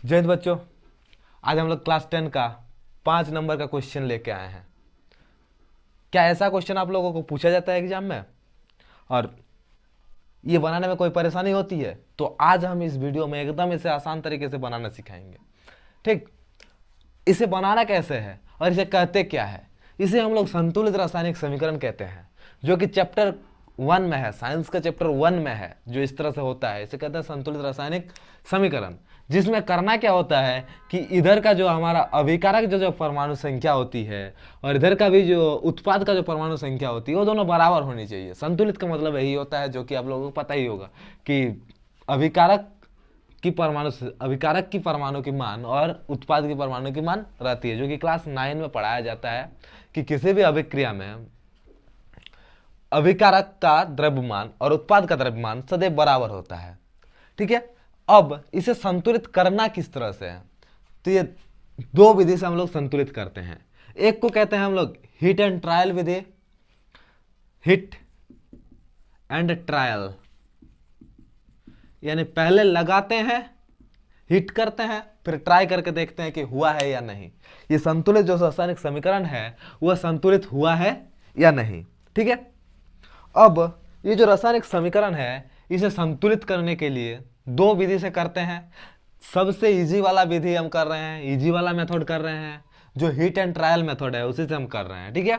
जय हिंद बच्चों। आज हम लोग क्लास 10 का 5 नंबर का क्वेश्चन लेके आए हैं। क्या ऐसा क्वेश्चन आप लोगों को पूछा जाता है एग्जाम में और ये बनाने में कोई परेशानी होती है? तो आज हम इस वीडियो में एकदम इसे आसान तरीके से बनाना सिखाएंगे। ठीक, इसे बनाना कैसे है और इसे कहते क्या है? इसे हम लोग संतुलित रासायनिक समीकरण कहते हैं, जो कि चैप्टर 1 में है, साइंस का चैप्टर 1 में है। जो इस तरह से होता है इसे कहते हैं संतुलित रासायनिक समीकरण, जिसमें करना क्या होता है कि इधर का जो हमारा अभिकारक जो परमाणु संख्या होती है और इधर का भी जो उत्पाद का जो परमाणु संख्या होती है वो दोनों बराबर होनी चाहिए। संतुलित का मतलब यही होता है, जो कि आप लोगों को पता ही होगा कि अभिकारक अभिकारक की परमाणु की मान और उत्पाद की परमाणु की मान रहती है, जो कि क्लास 9 में पढ़ाया जाता है कि किसी भी अभिक्रिया में अभिकारक का द्रव्यमान और उत्पाद का द्रव्यमान सदैव बराबर होता है। ठीक है, अब इसे संतुलित करना किस तरह से है? तो ये दो विधि से हम लोग संतुलित करते हैं। एक को कहते हैं हम लोग hit and trial Vidhi, hit and trial, यानी पहले लगाते हैं, हिट करते हैं, फिर ट्राई करके देखते हैं कि हुआ है या नहीं। ये संतुलित जो रासायनिक समीकरण है वह संतुलित हुआ है या नहीं। ठीक है, अब ये जो रासायनिक समीकरण है इसे संतुलित करने के लिए दो विधि से करते हैं। सबसे इजी वाला विधि हम कर रहे हैं, इजी वाला मेथड कर रहे हैं, जो हिट एंड ट्रायल मेथड है उसी से हम कर रहे हैं। ठीक है,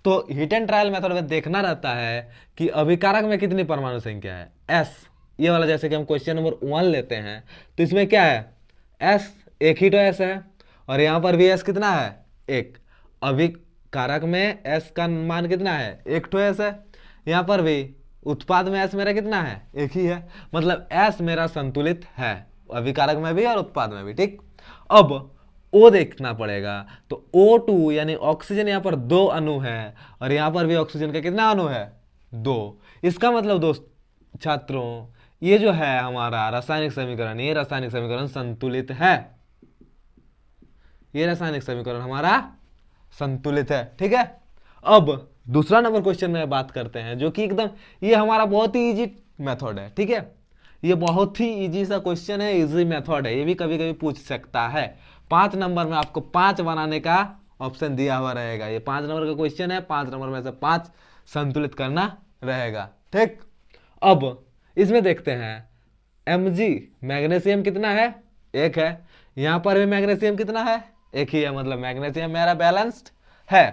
तो हिट एंड ट्रायल मेथड में देखना रहता है कि अभिकारक में कितनी परमाणु संख्या है, एस। ये वाला जैसे कि हम क्वेश्चन नंबर 1 लेते हैं तो इसमें क्या है, एस, एक ही तो एस है और यहाँ पर भी एस कितना है, एक। अभिकारक में एस का मान कितना है, एक तो एस है। यहाँ पर भी उत्पाद में एस मेरा कितना है, एक ही है, मतलब एस मेरा संतुलित है अभिकारक में भी और उत्पाद में भी। ठीक, अब ओ देखना पड़ेगा, तो O2 यानी ऑक्सीजन यहाँ पर 2 अणु है और यहाँ पर भी ऑक्सीजन का कितना अणु है, 2। इसका मतलब दोस्त छात्रों, ये जो है हमारा रासायनिक समीकरण, ये रासायनिक समीकरण संतुलित है। ये रासायनिक समीकरण हमारा संतुलित है। ठीक है, अब दूसरा नंबर क्वेश्चन में बात करते हैं, जो कि एकदम ये हमारा बहुत ही इजी मेथड है। ठीक है, ये बहुत ही इजी सा क्वेश्चन है, इजी मेथड है, ये भी कभी कभी पूछ सकता है। 5 नंबर में आपको 5 बनाने का ऑप्शन दिया हुआ रहेगा। ये 5 नंबर का क्वेश्चन है, 5 नंबर में से 5 संतुलित करना रहेगा। ठीक, अब इसमें देखते हैं Mg मैग्नीशियम कितना है, एक है। यहां पर भी मैग्नीशियम कितना है, एक ही है, मतलब मैग्नीशियम मेरा बैलेंस्ड है।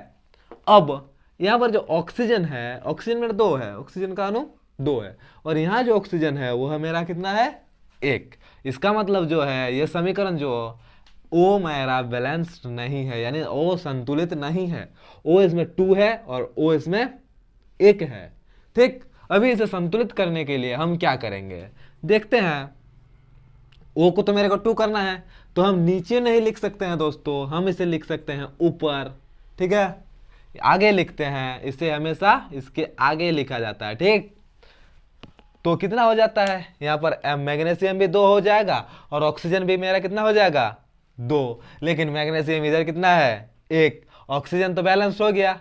अब यहां पर जो ऑक्सीजन है, ऑक्सीजन मेरा 2 है, ऑक्सीजन का अणु 2 है और यहाँ जो ऑक्सीजन है वो है मेरा कितना है, 1। इसका मतलब जो है ये समीकरण जो ओ मेरा बैलेंस्ड नहीं है, यानी ओ संतुलित नहीं है। ओ इसमें 2 है और ओ इसमें 1 है। ठीक, अभी इसे संतुलित करने के लिए हम क्या करेंगे देखते हैं। ओ को तो मेरे को 2 करना है, तो हम नीचे नहीं लिख सकते हैं दोस्तों, हम इसे लिख सकते हैं ऊपर। ठीक है, आगे लिखते हैं इसे, हमेशा इसके आगे लिखा जाता है। ठीक, तो कितना हो जाता है, यहाँ पर मैग्नीशियम भी 2 हो जाएगा और ऑक्सीजन भी मेरा कितना हो जाएगा, 2। लेकिन मैग्नीशियम इधर कितना है, 1। ऑक्सीजन तो बैलेंस हो गया,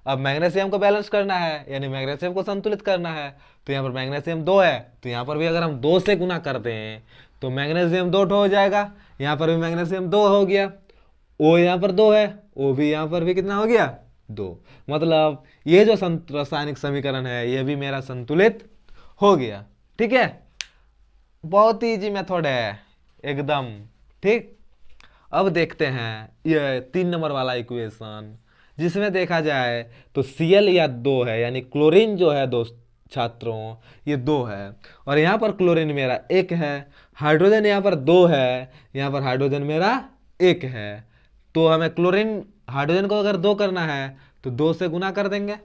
अब मैग्नीशियम को बैलेंस करना है, यानी मैग्नीशियम को संतुलित करना है। तो यहाँ पर मैग्नीशियम 2 है, तो यहाँ पर भी अगर हम 2 से गुना करते हैं तो मैग्नीशियम 2 हो जाएगा। यहाँ पर भी मैग्नीशियम 2 हो गया, ओ यहाँ पर 2 है, ओ भी यहाँ पर भी कितना हो गया, 2। मतलब ये जो रासायनिक समीकरण है ये भी मेरा संतुलित हो गया। ठीक है, बहुत ही इजी मेथड है एकदम। ठीक, अब देखते हैं ये 3 नंबर वाला इक्वेशन, जिसमें देखा जाए तो Cl या 2 है, यानी क्लोरीन जो है दोस्त छात्रों ये 2 है और यहाँ पर क्लोरीन मेरा 1 है। हाइड्रोजन यहाँ पर 2 है, यहाँ पर हाइड्रोजन मेरा 1 है। तो हमें क्लोरीन हाइड्रोजन को अगर 2 करना है तो 2 से गुना कर देंगे,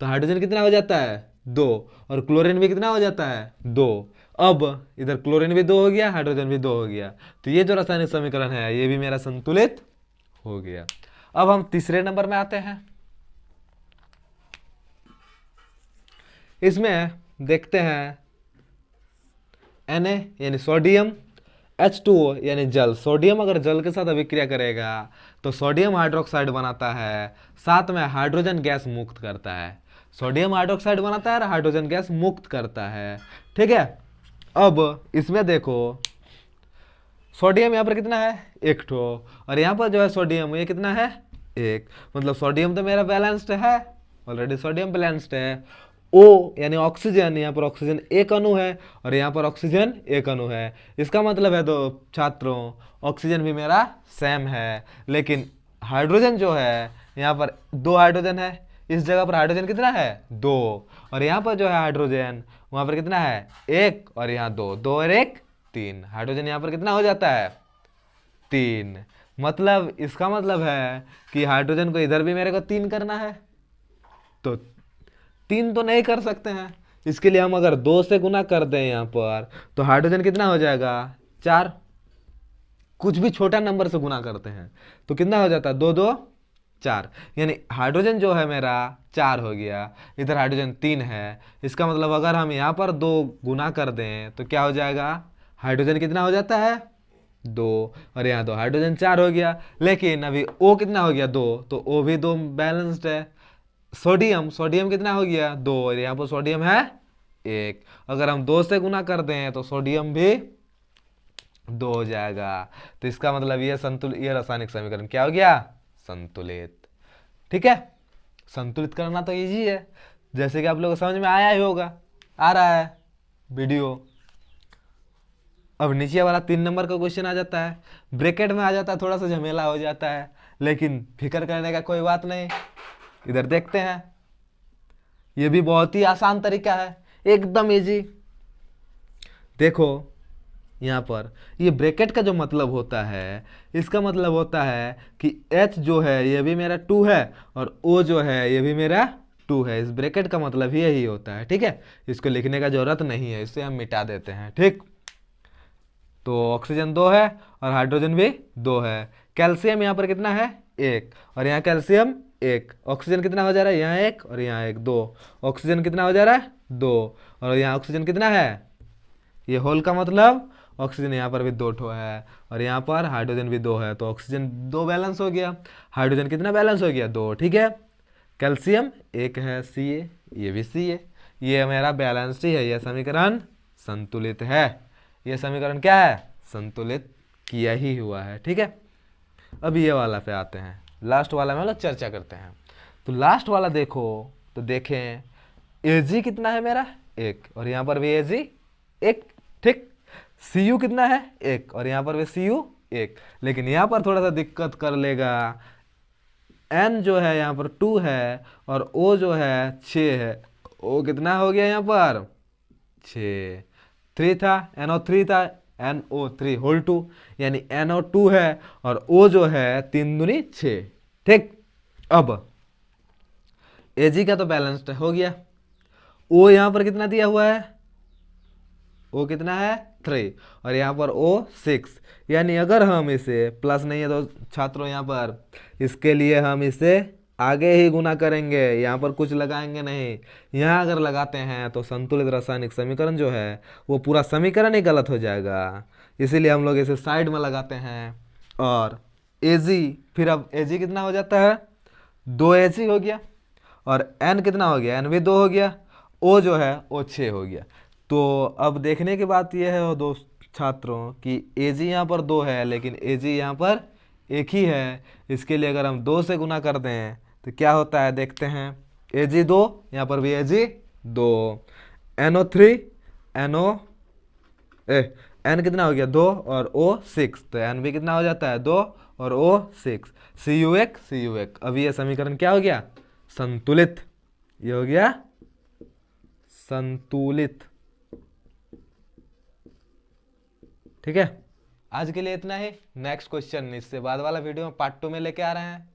तो हाइड्रोजन कितना हो जाता है, 2, और क्लोरीन भी कितना हो जाता है, 2। अब इधर क्लोरीन भी 2 हो गया, हाइड्रोजन भी 2 हो गया, तो ये जो रासायनिक समीकरण है ये भी मेरा संतुलित हो गया। अब हम तीसरे नंबर में आते हैं। इसमें देखते हैं Na यानी सोडियम, H2O यानी जल। सोडियम अगर जल के साथ अभिक्रिया करेगा तो सोडियम हाइड्रोक्साइड बनाता है, साथ में हाइड्रोजन गैस मुक्त करता है। सोडियम हाइड्रोक्साइड बनाता है और हाइड्रोजन गैस मुक्त करता है। ठीक है, अब इसमें देखो सोडियम यहाँ पर कितना है, एक ठो, और यहाँ पर जो है सोडियम ये कितना है, एक, मतलब सोडियम तो मेरा बैलेंस्ड है, ऑलरेडी सोडियम बैलेंस्ड है। ओ यानी ऑक्सीजन, यहाँ पर ऑक्सीजन एक अणु है और यहाँ पर ऑक्सीजन एक अणु है, इसका मतलब है तो छात्रों ऑक्सीजन भी मेरा सेम है, लेकिन हाइड्रोजन जो है यहाँ पर दो हाइड्रोजन है, इस जगह पर हाइड्रोजन कितना है, दो, और यहाँ पर जो है हाइड्रोजन वहाँ पर कितना है, एक, और यहाँ दो, दो और एक तीन, हाइड्रोजन यहाँ पर कितना हो जाता है, तीन। मतलब इसका मतलब है कि हाइड्रोजन को इधर भी मेरे को तीन करना है, तो तीन तो नहीं कर सकते हैं, इसके लिए हम अगर दो से गुना कर दें यहाँ पर तो हाइड्रोजन कितना हो जाएगा, चार। कुछ भी छोटा नंबर से गुना करते हैं तो कितना हो जाता है, दो दो चार, यानी हाइड्रोजन जो है मेरा चार हो गया, इधर हाइड्रोजन तीन है, इसका मतलब अगर हम यहाँ पर दो गुना कर दें तो क्या हो जाएगा, हाइड्रोजन कितना हो जाता है, दो, और यहाँ दो, हाइड्रोजन चार हो गया। लेकिन अभी O कितना हो गया, दो, तो O भी दो बैलेंस्ड है। सोडियम, सोडियम कितना हो गया, दो, और यहाँ पर सोडियम है एक, अगर हम दो से गुना कर दें तो सोडियम भी दो हो जाएगा, तो इसका मतलब ये संतुलित, ये रासायनिक समीकरण क्या हो गया, संतुलित। ठीक है, संतुलित करना तो इजी है, जैसे कि आप लोगों को समझ में आया ही होगा, आ रहा है वीडियो। अब नीचे वाला 3 नंबर का क्वेश्चन आ जाता है, ब्रैकेट में आ जाता है, थोड़ा सा झमेला हो जाता है, लेकिन फिक्र करने का कोई बात नहीं। इधर देखते हैं, ये भी बहुत ही आसान तरीका है, एकदम इजी। देखो यहाँ पर ये ब्रैकेट का जो मतलब होता है, इसका मतलब होता है कि H जो है ये भी मेरा 2 है और O जो है ये भी मेरा 2 है, इस ब्रैकेट का मतलब यही होता है। ठीक है, इसको लिखने का जरूरत नहीं है, इसे हम मिटा देते हैं। ठीक, तो ऑक्सीजन 2 है और हाइड्रोजन भी 2 है। कैल्शियम यहाँ पर कितना है, एक, और यहाँ कैल्शियम एक, ऑक्सीजन कितना हो जा रहा है, यहाँ एक और यहाँ एक, दो, ऑक्सीजन कितना हो जा रहा है, दो, और यहाँ ऑक्सीजन कितना है, ये होल का मतलब ऑक्सीजन यहाँ पर भी दो ठो है और यहाँ पर हाइड्रोजन भी दो है, तो ऑक्सीजन दो बैलेंस हो गया, हाइड्रोजन कितना बैलेंस हो गया, दो। ठीक है, कैल्शियम एक है, सी ए, ये भी सी ए, ये मेरा बैलेंस्ड ही है, यह समीकरण संतुलित है, यह समीकरण क्या है, संतुलित किया ही हुआ है। ठीक है, अब ये वाला पे आते हैं, लास्ट वाला में हम लोग चर्चा करते हैं। तो लास्ट वाला देखो, तो देखें एजी कितना है मेरा, एक, और यहाँ पर भी एजी एक। ठीक, सी यू कितना है, एक, और यहाँ पर भी सी यू एक, लेकिन यहाँ पर थोड़ा सा दिक्कत कर लेगा, एन जो है यहाँ पर 2 है और ओ जो है 6 है, ओ कितना हो गया यहाँ पर 6, 3 था, NO3 था, NO3 होल 2, यानी NO2 है और O जो है 3 दूनी 6। ठीक, अब Ag का तो बैलेंस्ड हो गया, O यहाँ पर कितना दिया हुआ है, O कितना है 3 और यहाँ पर O 6, यानी अगर हम इसे प्लस नहीं है तो छात्रों यहाँ पर इसके लिए हम इसे आगे ही गुना करेंगे, यहाँ पर कुछ लगाएंगे नहीं, यहाँ अगर लगाते हैं तो संतुलित रासायनिक समीकरण जो है वो पूरा समीकरण ही गलत हो जाएगा, इसीलिए हम लोग इसे साइड में लगाते हैं। और Ag, फिर अब Ag कितना हो जाता है, 2 Ag हो गया, और N कितना हो गया, N भी 2 हो गया, O जो है वो 6 हो गया। तो अब देखने की बात यह है दोस्त छात्रों कि Ag यहाँ पर 2 है लेकिन Ag यहाँ पर एक ही है, इसके लिए अगर हम 2 से गुना कर दें तो क्या होता है, देखते हैं, Ag 2, यहाँ पर भी Ag 2, NO3, NO N कितना हो गया 2 और O 6, तो N भी कितना हो जाता है 2 और O 6, Cu1 Cu1। अब ये समीकरण क्या हो गया, संतुलित, ये हो गया संतुलित। ठीक है, आज के लिए इतना ही, नेक्स्ट क्वेश्चन इससे बाद वाला वीडियो में पार्ट 2 में लेके आ रहे हैं।